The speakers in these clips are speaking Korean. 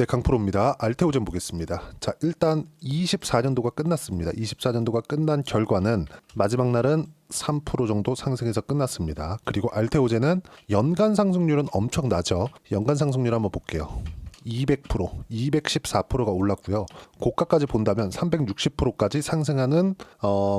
네, 강프로입니다. 알테오젠 보겠습니다. 자, 일단 24년도가 끝났습니다. 24년도가 끝난 결과는 마지막 날은 3% 정도 상승해서 끝났습니다. 그리고 알테오젠은 연간 상승률은 엄청나죠. 연간 상승률 한번 볼게요. 200%, 214%가 올랐고요. 고가까지 본다면 360%까지 상승하는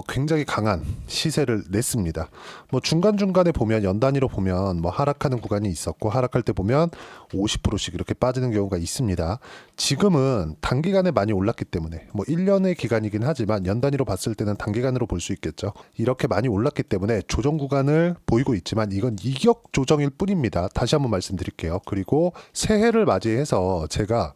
굉장히 강한 시세를 냈습니다. 뭐 중간중간에 보면 연 단위로 보면 뭐 하락하는 구간이 있었고 하락할 때 보면 50%씩 이렇게 빠지는 경우가 있습니다. 지금은 단기간에 많이 올랐기 때문에 뭐 1년의 기간이긴 하지만 연 단위로 봤을 때는 단기간으로 볼 수 있겠죠. 이렇게 많이 올랐기 때문에 조정 구간을 보이고 있지만 이건 이격 조정일 뿐입니다. 다시 한번 말씀드릴게요. 그리고 새해를 맞이해서 제가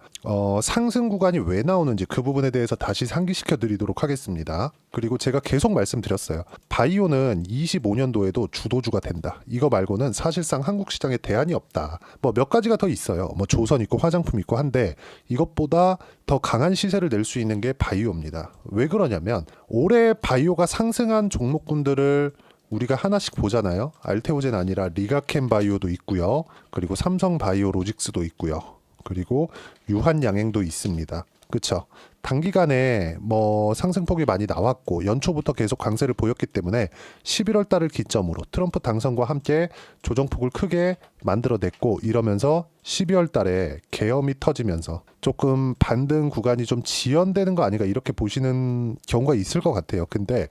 상승 구간이 왜 나오는지 그 부분에 대해서 다시 상기시켜 드리도록 하겠습니다. 그리고 제가 계속 말씀드렸어요. 바이오는 25년도에도 주도주가 된다. 이거 말고는 사실상 한국 시장에 대안이 없다. 뭐 몇 가지가 더 있어요. 뭐 조선 있고 화장품 있고 한데 이것보다 더 강한 시세를 낼 수 있는 게 바이오입니다. 왜 그러냐면 올해 바이오가 상승한 종목군들을 우리가 하나씩 보잖아요. 알테오젠 아니라 리가캠 바이오도 있고요. 그리고 삼성 바이오로직스도 있고요. 그리고 유한양행도 있습니다. 그쵸? 단기간에 뭐 상승폭이 많이 나왔고 연초부터 계속 강세를 보였기 때문에 11월 달을 기점으로 트럼프 당선과 함께 조정폭을 크게 만들어냈고 이러면서 12월 달에 계엄이 터지면서 조금 반등 구간이 좀 지연되는 거 아닌가 이렇게 보시는 경우가 있을 것 같아요. 근데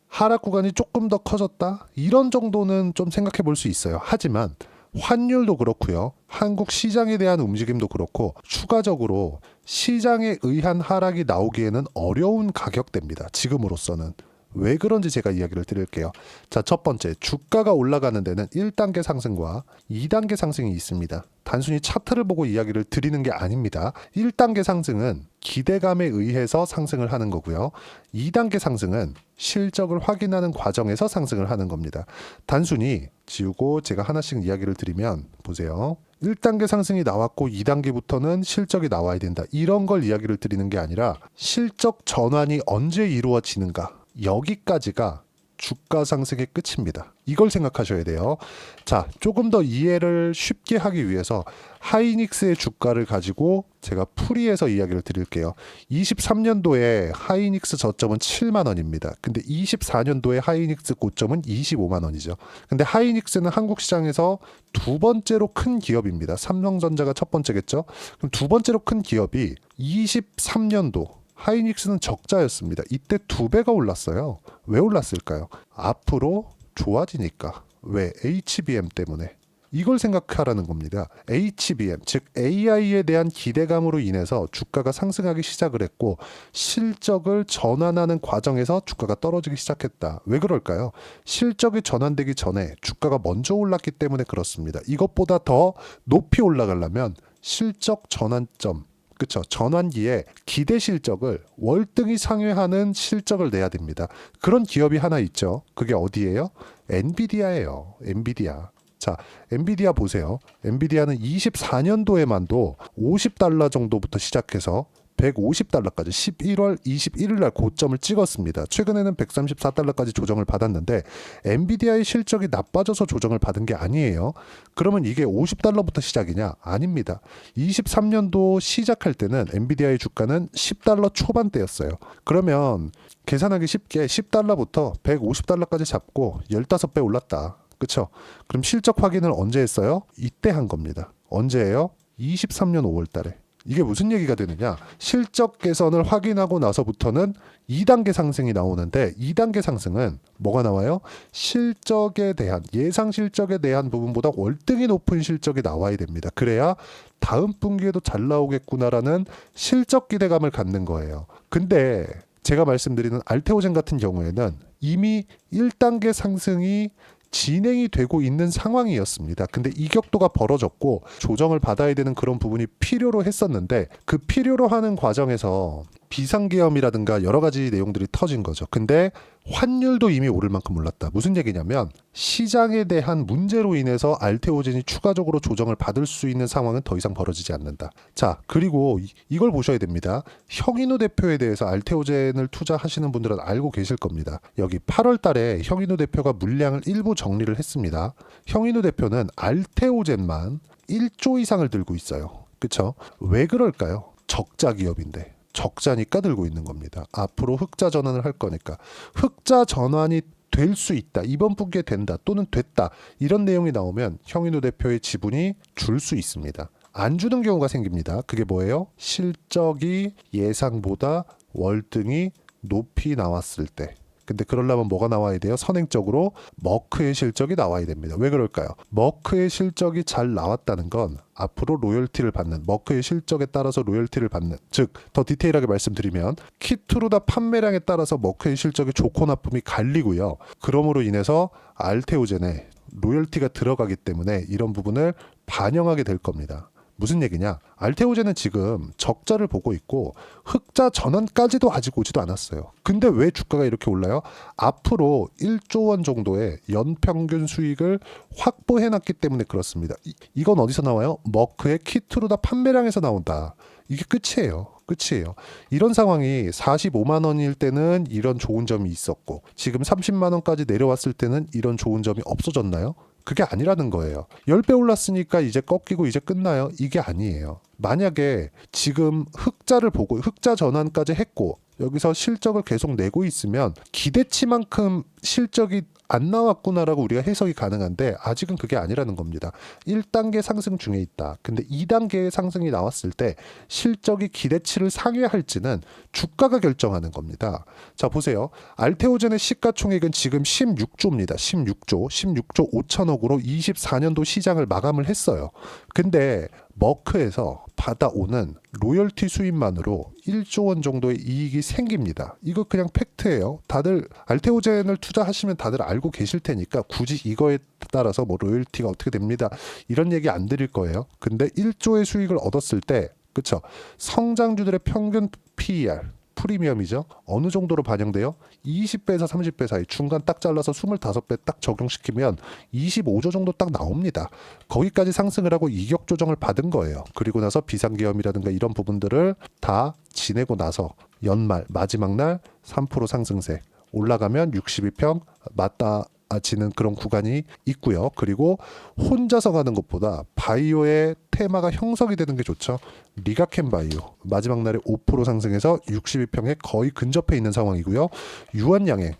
하락 구간이 조금 더 커졌다? 이런 정도는 좀 생각해 볼 수 있어요. 하지만 환율도 그렇고요. 한국 시장에 대한 움직임도 그렇고 추가적으로 시장에 의한 하락이 나오기에는 어려운 가격대입니다. 지금으로서는. 왜 그런지 제가 이야기를 드릴게요. 자, 첫 번째, 주가가 올라가는 데는 1단계 상승과 2단계 상승이 있습니다. 단순히 차트를 보고 이야기를 드리는 게 아닙니다. 1단계 상승은 기대감에 의해서 상승을 하는 거고요. 2단계 상승은 실적을 확인하는 과정에서 상승을 하는 겁니다. 단순히 지우고 제가 하나씩 이야기를 드리면 보세요. 1단계 상승이 나왔고 2단계부터는 실적이 나와야 된다. 이런 걸 이야기를 드리는 게 아니라 실적 전환이 언제 이루어지는가. 여기까지가 주가 상승의 끝입니다. 이걸 생각하셔야 돼요. 자, 조금 더 이해를 쉽게 하기 위해서 하이닉스의 주가를 가지고 제가 풀이해서 이야기를 드릴게요. 23년도에 하이닉스 저점은 7만 원입니다. 근데 24년도에 하이닉스 고점은 25만 원이죠. 근데 하이닉스는 한국 시장에서 두 번째로 큰 기업입니다. 삼성전자가 첫 번째겠죠? 그럼 두 번째로 큰 기업이 23년도 하이닉스는 적자였습니다. 이때 2배가 올랐어요. 왜 올랐을까요? 앞으로 좋아지니까. 왜? HBM 때문에. 이걸 생각하라는 겁니다. HBM, 즉 AI에 대한 기대감으로 인해서 주가가 상승하기 시작을 했고 실적을 전환하는 과정에서 주가가 떨어지기 시작했다. 왜 그럴까요? 실적이 전환되기 전에 주가가 먼저 올랐기 때문에 그렇습니다. 이것보다 더 높이 올라가려면 실적 전환점, 그쵸. 전환기에 기대 실적을 월등히 상회하는 실적을 내야 됩니다. 그런 기업이 하나 있죠. 그게 어디예요? 엔비디아예요. 엔비디아. 자, 엔비디아 보세요. 엔비디아는 24년도에만도 $50 정도부터 시작해서 150달러까지 11월 21일 날 고점을 찍었습니다. 최근에는 134달러까지 조정을 받았는데 엔비디아의 실적이 나빠져서 조정을 받은 게 아니에요. 그러면 이게 50달러부터 시작이냐? 아닙니다. 23년도 시작할 때는 엔비디아의 주가는 10달러 초반대였어요. 그러면 계산하기 쉽게 10달러부터 150달러까지 잡고 15배 올랐다. 그쵸? 그럼 실적 확인을 언제 했어요? 이때 한 겁니다. 언제예요? 23년 5월 달에. 이게 무슨 얘기가 되느냐? 실적 개선을 확인하고 나서부터는 2단계 상승이 나오는데 2단계 상승은 뭐가 나와요? 실적에 대한 예상 실적에 대한 부분보다 월등히 높은 실적이 나와야 됩니다. 그래야 다음 분기에도 잘 나오겠구나라는 실적 기대감을 갖는 거예요. 근데 제가 말씀드리는 알테오젠 같은 경우에는 이미 1단계 상승이 진행이 되고 있는 상황이었습니다. 근데 이격도가 벌어졌고 조정을 받아야 되는 그런 부분이 필요로 했었는데 그 필요로 하는 과정에서 비상계엄이라든가 여러 가지 내용들이 터진 거죠. 근데 환율도 이미 오를 만큼 올랐다. 무슨 얘기냐면 시장에 대한 문제로 인해서 알테오젠이 추가적으로 조정을 받을 수 있는 상황은 더 이상 벌어지지 않는다. 자, 그리고 이걸 보셔야 됩니다. 형인우 대표에 대해서 알테오젠을 투자하시는 분들은 알고 계실 겁니다. 여기 8월 달에 형인우 대표가 물량을 일부 정리를 했습니다. 형인우 대표는 알테오젠만 1조 이상을 들고 있어요. 그쵸? 왜 그럴까요? 적자 기업인데. 적자니까 들고 있는 겁니다. 앞으로 흑자 전환을 할 거니까. 흑자 전환이 될 수 있다. 이번 분기에 된다. 또는 됐다. 이런 내용이 나오면 형인우 대표의 지분이 줄 수 있습니다. 안 주는 경우가 생깁니다. 그게 뭐예요? 실적이 예상보다 월등히 높이 나왔을 때. 근데 그러려면 뭐가 나와야 돼요? 선행적으로 머크의 실적이 나와야 됩니다. 왜 그럴까요? 머크의 실적이 잘 나왔다는 건 앞으로 로열티를 받는, 머크의 실적에 따라서 로열티를 받는, 즉 더 디테일하게 말씀드리면 키트루다 판매량에 따라서 머크의 실적이 좋고 나쁨이 갈리고요. 그러므로 인해서 알테오젠에 로열티가 들어가기 때문에 이런 부분을 반영하게 될 겁니다. 무슨 얘기냐? 알테오젠은 지금 적자를 보고 있고 흑자 전환까지도 아직 오지도 않았어요. 근데 왜 주가가 이렇게 올라요? 앞으로 1조 원 정도의 연평균 수익을 확보해놨기 때문에 그렇습니다. 이건 어디서 나와요? 머크의 키트루다 판매량에서 나온다. 이게 끝이에요. 끝이에요. 이런 상황이 45만 원일 때는 이런 좋은 점이 있었고 지금 30만 원까지 내려왔을 때는 이런 좋은 점이 없어졌나요? 그게 아니라는 거예요. 10배 올랐으니까 이제 꺾이고 이제 끝나요? 이게 아니에요. 만약에 지금 흑자를 보고 흑자 전환까지 했고 여기서 실적을 계속 내고 있으면 기대치만큼 실적이 안 나왔구나라고 우리가 해석이 가능한데 아직은 그게 아니라는 겁니다. 1단계 상승 중에 있다. 근데 2단계의 상승이 나왔을 때 실적이 기대치를 상회할지는 주가가 결정하는 겁니다. 자 보세요. 알테오젠의 시가총액은 지금 16조입니다. 16조 5천억으로 24년도 시장을 마감을 했어요. 근데 머크에서 받아오는 로열티 수입만으로 1조 원 정도의 이익이 생깁니다. 이거 그냥 팩트예요. 다들 알테오젠을 투자하시면 다들 알고 계실 테니까 굳이 이거에 따라서 뭐 로열티가 어떻게 됩니다. 이런 얘기 안 드릴 거예요. 근데 1조의 수익을 얻었을 때 그쵸? 성장주들의 평균 PER 프리미엄이죠. 어느 정도로 반영돼요? 20배에서 30배 사이 중간 딱 잘라서 25배 딱 적용시키면 25조 정도 딱 나옵니다. 거기까지 상승을 하고 이격 조정을 받은 거예요. 그리고 나서 비상계엄이라든가 이런 부분들을 다 지내고 나서 연말 마지막 날 3% 상승세 올라가면 62평 맞닿아지는 그런 구간이 있고요. 그리고 혼자서 가는 것보다 바이오의 테마가 형성이 되는 게 좋죠. 리가켄 바이오 마지막 날에 5% 상승해서 62평에 거의 근접해 있는 상황이고요. 유한양행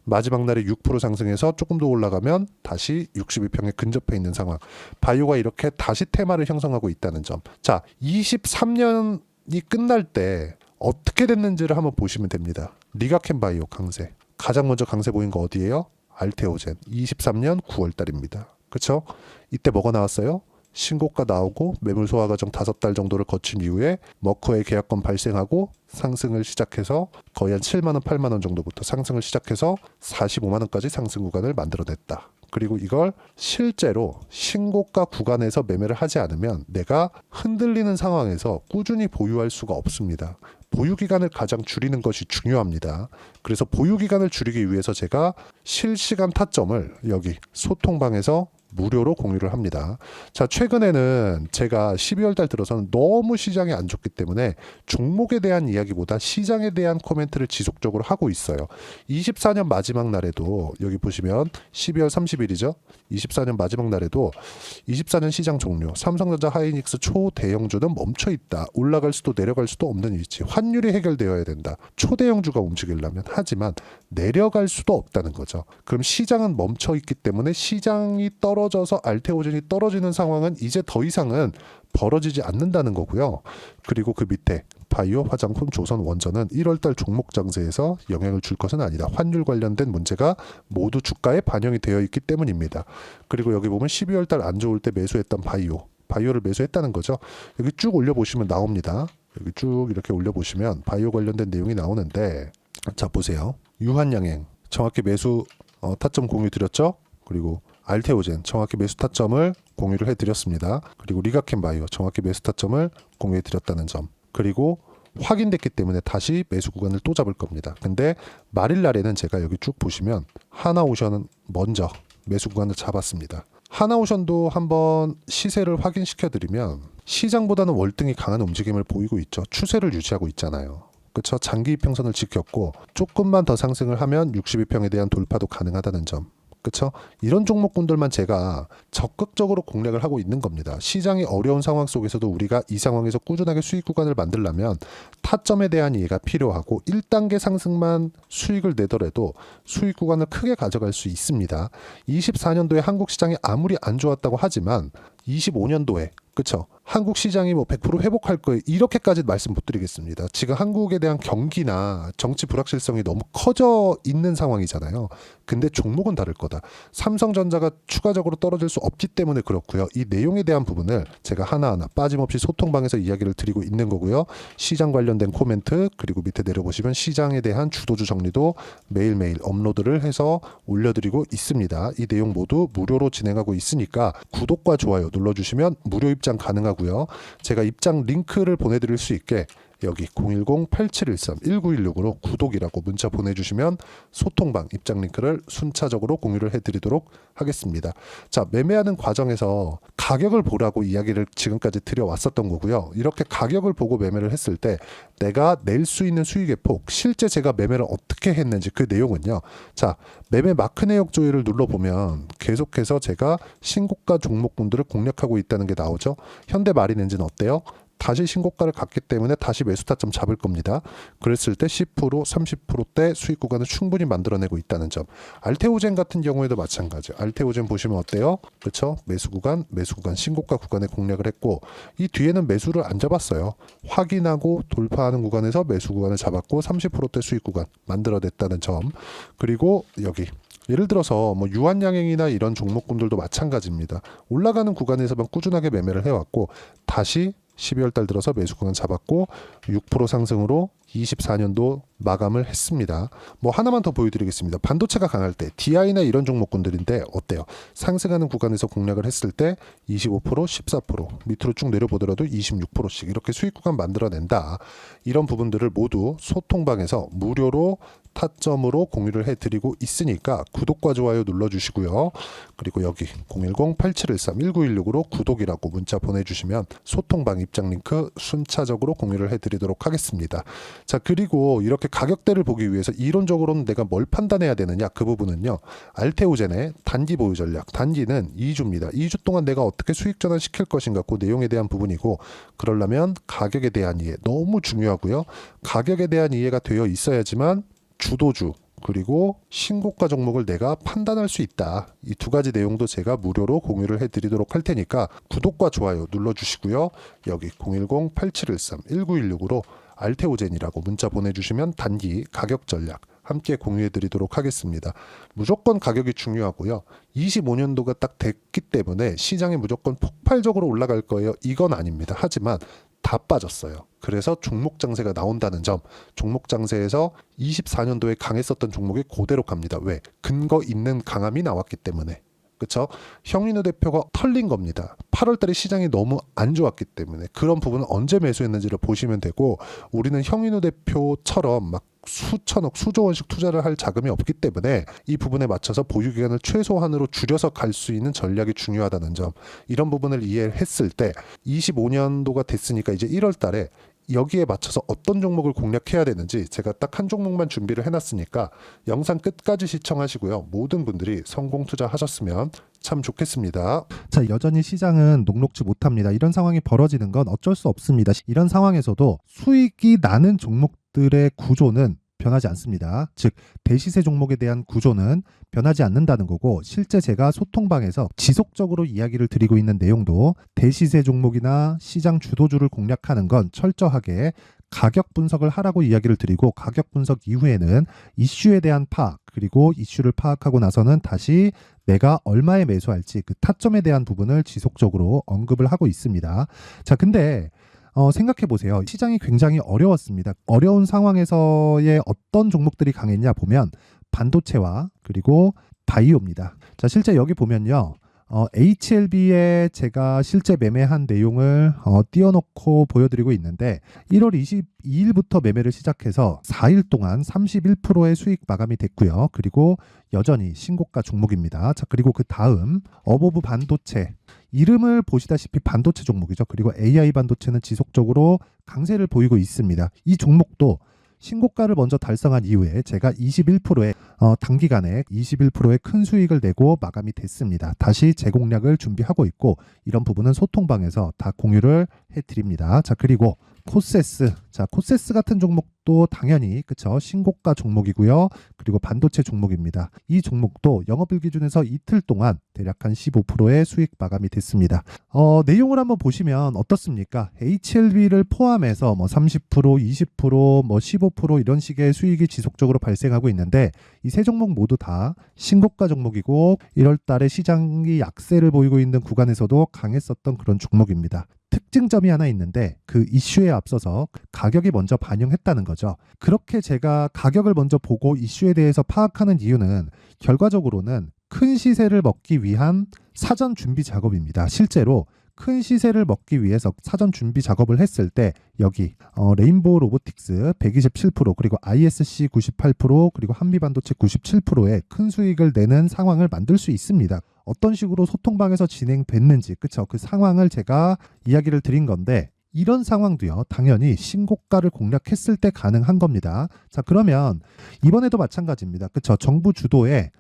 마지막 날에 6% 상승해서 조금 더 올라가면 다시 62평에 근접해 있는 상황. 바이오가 이렇게 다시 테마를 형성하고 있다는 점. 자, 23년이 끝날 때 어떻게 됐는지를 한번 보시면 됩니다. 리가켄 바이오 강세. 가장 먼저 강세 보인 거 어디예요? 알테오젠. 23년 9월 달입니다. 그렇죠? 이때 뭐가 나왔어요? 신고가 나오고 매물 소화 과정 5달 정도를 거친 이후에 머커의 계약권 발생하고 상승을 시작해서 거의 한 7만 원, 8만 원 정도부터 상승을 시작해서 45만 원까지 상승 구간을 만들어냈다. 그리고 이걸 실제로 신고가 구간에서 매매를 하지 않으면 내가 흔들리는 상황에서 꾸준히 보유할 수가 없습니다. 보유기간을 가장 줄이는 것이 중요합니다. 그래서 보유기간을 줄이기 위해서 제가 실시간 타점을 여기 소통방에서 무료로 공유를 합니다. 자, 최근에는 제가 12월 달 들어서는 너무 시장이 안 좋기 때문에 종목에 대한 이야기보다 시장에 대한 코멘트를 지속적으로 하고 있어요. 24년 마지막 날에도 여기 보시면 12월 30일이죠. 24년 마지막 날에도 24년 시장 종료, 삼성전자 하이닉스 초대형주는 멈춰 있다. 올라갈 수도 내려갈 수도 없는 위치. 환율이 해결되어야 된다. 초대형주가 움직이려면. 하지만 내려갈 수도 없다는 거죠. 그럼 시장은 멈춰 있기 때문에 시장이 떨어져서 알테오젠이 떨어지는 상황은 이제 더 이상은 벌어지지 않는다는 거고요. 그리고 그 밑에 바이오, 화장품, 조선, 원전은 1월달 종목 장세에서 영향을 줄 것은 아니다. 환율 관련된 문제가 모두 주가에 반영이 되어 있기 때문입니다. 그리고 여기 보면 12월달 안 좋을 때 매수했던 바이오를 매수했다는 거죠. 여기 쭉 올려보시면 나옵니다. 여기 쭉 이렇게 올려보시면 바이오 관련된 내용이 나오는데, 자 보세요. 유한양행 정확히 매수 타점 공유 드렸죠. 그리고 알테오젠 정확히 매수 타점을 공유를 해드렸습니다. 그리고 리가켄 바이오 정확히 매수 타점을 공유해드렸다는 점. 그리고 확인됐기 때문에 다시 매수 구간을 또 잡을 겁니다. 근데 말일 날에는 제가 여기 쭉 보시면 하나오션은 먼저 매수 구간을 잡았습니다. 하나오션도 한번 시세를 확인시켜드리면 시장보다는 월등히 강한 움직임을 보이고 있죠. 추세를 유지하고 있잖아요. 그렇죠? 장기 이평선을 지켰고 조금만 더 상승을 하면 62평에 대한 돌파도 가능하다는 점. 그쵸? 이런 종목군들만 제가 적극적으로 공략을 하고 있는 겁니다. 시장이 어려운 상황 속에서도 우리가 이 상황에서 꾸준하게 수익 구간을 만들려면 타점에 대한 이해가 필요하고 1단계 상승만 수익을 내더라도 수익 구간을 크게 가져갈 수 있습니다. 24년도에 한국 시장이 아무리 안 좋았다고 하지만 25년도에 그쵸? 한국 시장이 뭐 100% 회복할 거예요. 이렇게까지 말씀 못 드리겠습니다. 지금 한국에 대한 경기나 정치 불확실성이 너무 커져 있는 상황이잖아요. 근데 종목은 다를 거다. 삼성전자가 추가적으로 떨어질 수 없기 때문에 그렇고요. 이 내용에 대한 부분을 제가 하나하나 빠짐없이 소통방에서 이야기를 드리고 있는 거고요. 시장 관련된 코멘트 그리고 밑에 내려보시면 시장에 대한 주도주 정리도 매일매일 업로드를 해서 올려드리고 있습니다. 이 내용 모두 무료로 진행하고 있으니까 구독과 좋아요 눌러주시면 무료 입장 가능하고요. 제가 입장 링크를 보내드릴 수 있게 여기 010-8713-1916으로 구독이라고 문자 보내주시면 소통방 입장 링크를 순차적으로 공유를 해드리도록 하겠습니다. 자, 매매하는 과정에서 가격을 보라고 이야기를 지금까지 드려왔었던 거고요. 이렇게 가격을 보고 매매를 했을 때 내가 낼 수 있는 수익의 폭, 실제 제가 매매를 어떻게 했는지 그 내용은요. 자, 매매 마크 내역 조회를 눌러보면 계속해서 제가 신고가 종목군들을 공략하고 있다는 게 나오죠. 현대마린엔진 어때요? 다시 신고가를 갔기 때문에 다시 매수 타점 잡을 겁니다. 그랬을 때 10%, 30%대 수익 구간을 충분히 만들어내고 있다는 점. 알테오젠 같은 경우에도 마찬가지. 알테오젠 보시면 어때요? 그렇죠? 매수 구간 신고가 구간에 공략을 했고 이 뒤에는 매수를 안 잡았어요. 확인하고 돌파하는 구간에서 매수 구간을 잡았고 30%대 수익 구간 만들어냈다는 점. 그리고 여기 예를 들어서 뭐 유한양행이나 이런 종목군들도 마찬가지입니다. 올라가는 구간에서만 꾸준하게 매매를 해왔고 다시 12월 달 들어서 매수 구간 잡았고 6% 상승으로 24년도 마감을 했습니다. 뭐 하나만 더 보여드리겠습니다. 반도체가 강할 때 DI나 이런 종목군들인데 어때요? 상승하는 구간에서 공략을 했을 때 25%, 14% 밑으로 쭉 내려보더라도 26%씩 이렇게 수익 구간 만들어낸다. 이런 부분들을 모두 소통방에서 무료로 타점으로 공유를 해드리고 있으니까 구독과 좋아요 눌러주시고요. 그리고 여기 010-8713-1916으로 구독이라고 문자 보내주시면 소통방 입장 링크 순차적으로 공유를 해드리도록 하겠습니다. 자, 그리고 이렇게 가격대를 보기 위해서 이론적으로는 내가 뭘 판단해야 되느냐, 그 부분은요. 알테오젠의 단기 보유 전략, 단기는 2주입니다. 2주 동안 내가 어떻게 수익 전환시킬 것인가, 그 내용에 대한 부분이고, 그러려면 가격에 대한 이해 너무 중요하고요. 가격에 대한 이해가 되어 있어야지만 주도주 그리고 신고가 종목을 내가 판단할 수 있다. 이 두 가지 내용도 제가 무료로 공유를 해드리도록 할 테니까 구독과 좋아요 눌러주시고요. 여기 010-8713-1916으로 알테오젠이라고 문자 보내주시면 단기 가격 전략 함께 공유해드리도록 하겠습니다. 무조건 가격이 중요하고요. 25년도가 딱 됐기 때문에 시장이 무조건 폭발적으로 올라갈 거예요. 이건 아닙니다. 하지만 다 빠졌어요. 그래서 종목 장세가 나온다는 점, 종목 장세에서 24년도에 강했었던 종목이 그대로 갑니다. 왜? 근거 있는 강함이 나왔기 때문에. 그렇죠? 형인우 대표가 털린 겁니다. 8월 달에 시장이 너무 안 좋았기 때문에 그런 부분은 언제 매수했는지를 보시면 되고 우리는 형인우 대표처럼 막 수천억, 수조 원씩 투자를 할 자금이 없기 때문에 이 부분에 맞춰서 보유 기간을 최소한으로 줄여서 갈 수 있는 전략이 중요하다는 점. 이런 부분을 이해했을 때 25년도가 됐으니까 이제 1월 달에 여기에 맞춰서 어떤 종목을 공략해야 되는지 제가 딱 한 종목만 준비를 해놨으니까 영상 끝까지 시청하시고요. 모든 분들이 성공 투자하셨으면 참 좋겠습니다. 자, 여전히 시장은 녹록지 못합니다. 이런 상황이 벌어지는 건 어쩔 수 없습니다. 이런 상황에서도 수익이 나는 종목들의 구조는 변하지 않습니다. 즉 대시세 종목에 대한 구조는 변하지 않는다는 거고 실제 제가 소통방에서 지속적으로 이야기를 드리고 있는 내용도 대시세 종목이나 시장 주도주를 공략하는 건 철저하게 가격 분석을 하라고 이야기를 드리고 가격 분석 이후에는 이슈에 대한 파악 그리고 이슈를 파악하고 나서는 다시 내가 얼마에 매수할지 그 타점에 대한 부분을 지속적으로 언급을 하고 있습니다. 자, 근데 생각해 보세요. 시장이 굉장히 어려웠습니다. 어려운 상황에서의 어떤 종목들이 강했냐 보면 반도체와 그리고 바이오입니다. 자, 실제 여기 보면요. HLB에 제가 실제 매매한 내용을 띄워놓고 보여드리고 있는데 1월 22일부터 매매를 시작해서 4일 동안 31%의 수익 마감이 됐고요. 그리고 여전히 신고가 종목입니다. 자, 그리고 그 다음 어보브 반도체 이름을 보시다시피 반도체 종목이죠. 그리고 AI 반도체는 지속적으로 강세를 보이고 있습니다. 이 종목도 신고가를 먼저 달성한 이후에 제가 21%의 단기간에 21%의 큰 수익을 내고 마감이 됐습니다. 다시 재공략을 준비하고 있고 이런 부분은 소통방에서 다 공유를 해드립니다. 자, 그리고 코세스. 자, 코세스 같은 종목도 당연히 그쵸, 신고가 종목이고요. 그리고 반도체 종목입니다. 이 종목도 영업일 기준에서 이틀 동안 대략 한 15%의 수익 마감이 됐습니다. 내용을 한번 보시면 어떻습니까? HLB를 포함해서 뭐 30%, 20%, 뭐 15% 이런 식의 수익이 지속적으로 발생하고 있는데 이 세 종목 모두 다 신고가 종목이고 1월 달에 시장이 약세를 보이고 있는 구간에서도 강했었던 그런 종목입니다. 특징점이 하나 있는데 그 이슈에 앞서서 가격이 먼저 반영했다는 거죠. 그렇게 제가 가격을 먼저 보고 이슈에 대해서 파악하는 이유는 결과적으로는 큰 시세를 먹기 위한 사전 준비 작업입니다. 실제로 큰 시세를 먹기 위해서 사전 준비 작업을 했을 때 여기 레인보우 로보틱스 127% 그리고 ISC 98% 그리고 한미반도체 97%의 큰 수익을 내는 상황을 만들 수 있습니다. 어떤 식으로 소통방에서 진행됐는지 그쵸? 그 상황을 제가 이야기를 드린 건데 이런 상황도요 당연히 신고가를 공략했을 때 가능한 겁니다. 자, 그러면 이번에도 마찬가지입니다. 그쵸? 정부 주도의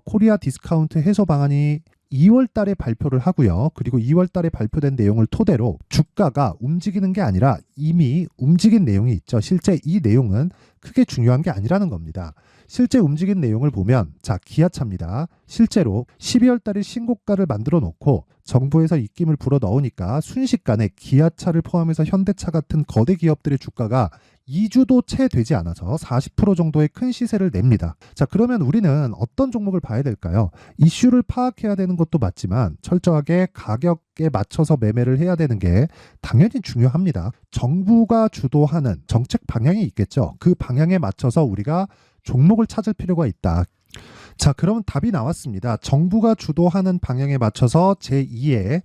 코리아 디스카운트 해소 방안이 2월 달에 발표를 하고요. 그리고 2월 달에 발표된 내용을 토대로 주가가 움직이는 게 아니라 이미 움직인 내용이 있죠. 실제 이 내용은 크게 중요한 게 아니라는 겁니다. 실제 움직인 내용을 보면 자, 기아차입니다. 실제로 12월 달에 신고가를 만들어 놓고 정부에서 입김을 불어 넣으니까 순식간에 기아차를 포함해서 현대차 같은 거대 기업들의 주가가 2주도 채 되지 않아서 40% 정도의 큰 시세를 냅니다. 자, 그러면 우리는 어떤 종목을 봐야 될까요? 이슈를 파악해야 되는 것도 맞지만 철저하게 가격에 맞춰서 매매를 해야 되는 게 당연히 중요합니다. 정부가 주도하는 정책 방향이 있겠죠. 그 방향에 맞춰서 우리가 종목을 찾을 필요가 있다. 자, 그럼 답이 나왔습니다. 정부가 주도하는 방향에 맞춰서 제2의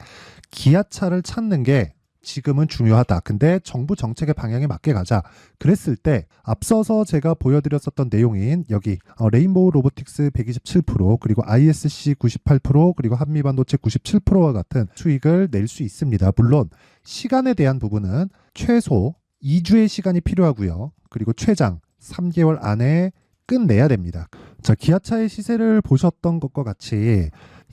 기아차를 찾는 게 지금은 중요하다. 근데 정부 정책의 방향에 맞게 가자. 그랬을 때 앞서서 제가 보여드렸었던 내용인 여기 레인보우 로보틱스 127% 그리고 ISC 98% 그리고 한미반도체 97%와 같은 수익을 낼 수 있습니다. 물론 시간에 대한 부분은 최소 2주의 시간이 필요하고요. 그리고 최장 3개월 안에 끝내야 됩니다. 자, 기아차의 시세를 보셨던 것과 같이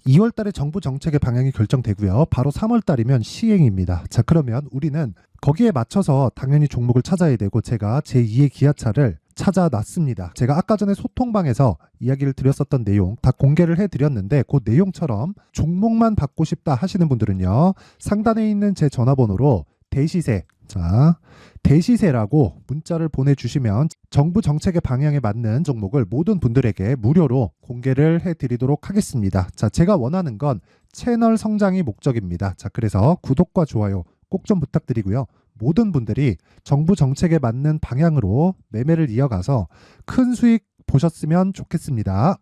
2월 달에 정부 정책의 방향이 결정되고요. 바로 3월 달이면 시행입니다. 자, 그러면 우리는 거기에 맞춰서 당연히 종목을 찾아야 되고 제가 제2의 기아차를 찾아놨습니다. 제가 아까 전에 소통방에서 이야기를 드렸었던 내용 다 공개를 해드렸는데 그 내용처럼 종목만 받고 싶다 하시는 분들은요. 상단에 있는 제 전화번호로 대시세, 자, 대시세라고 문자를 보내주시면 정부 정책의 방향에 맞는 종목을 모든 분들에게 무료로 공개를 해드리도록 하겠습니다. 자, 제가 원하는 건 채널 성장이 목적입니다. 자, 그래서 구독과 좋아요 꼭 좀 부탁드리고요. 모든 분들이 정부 정책에 맞는 방향으로 매매를 이어가서 큰 수익 보셨으면 좋겠습니다.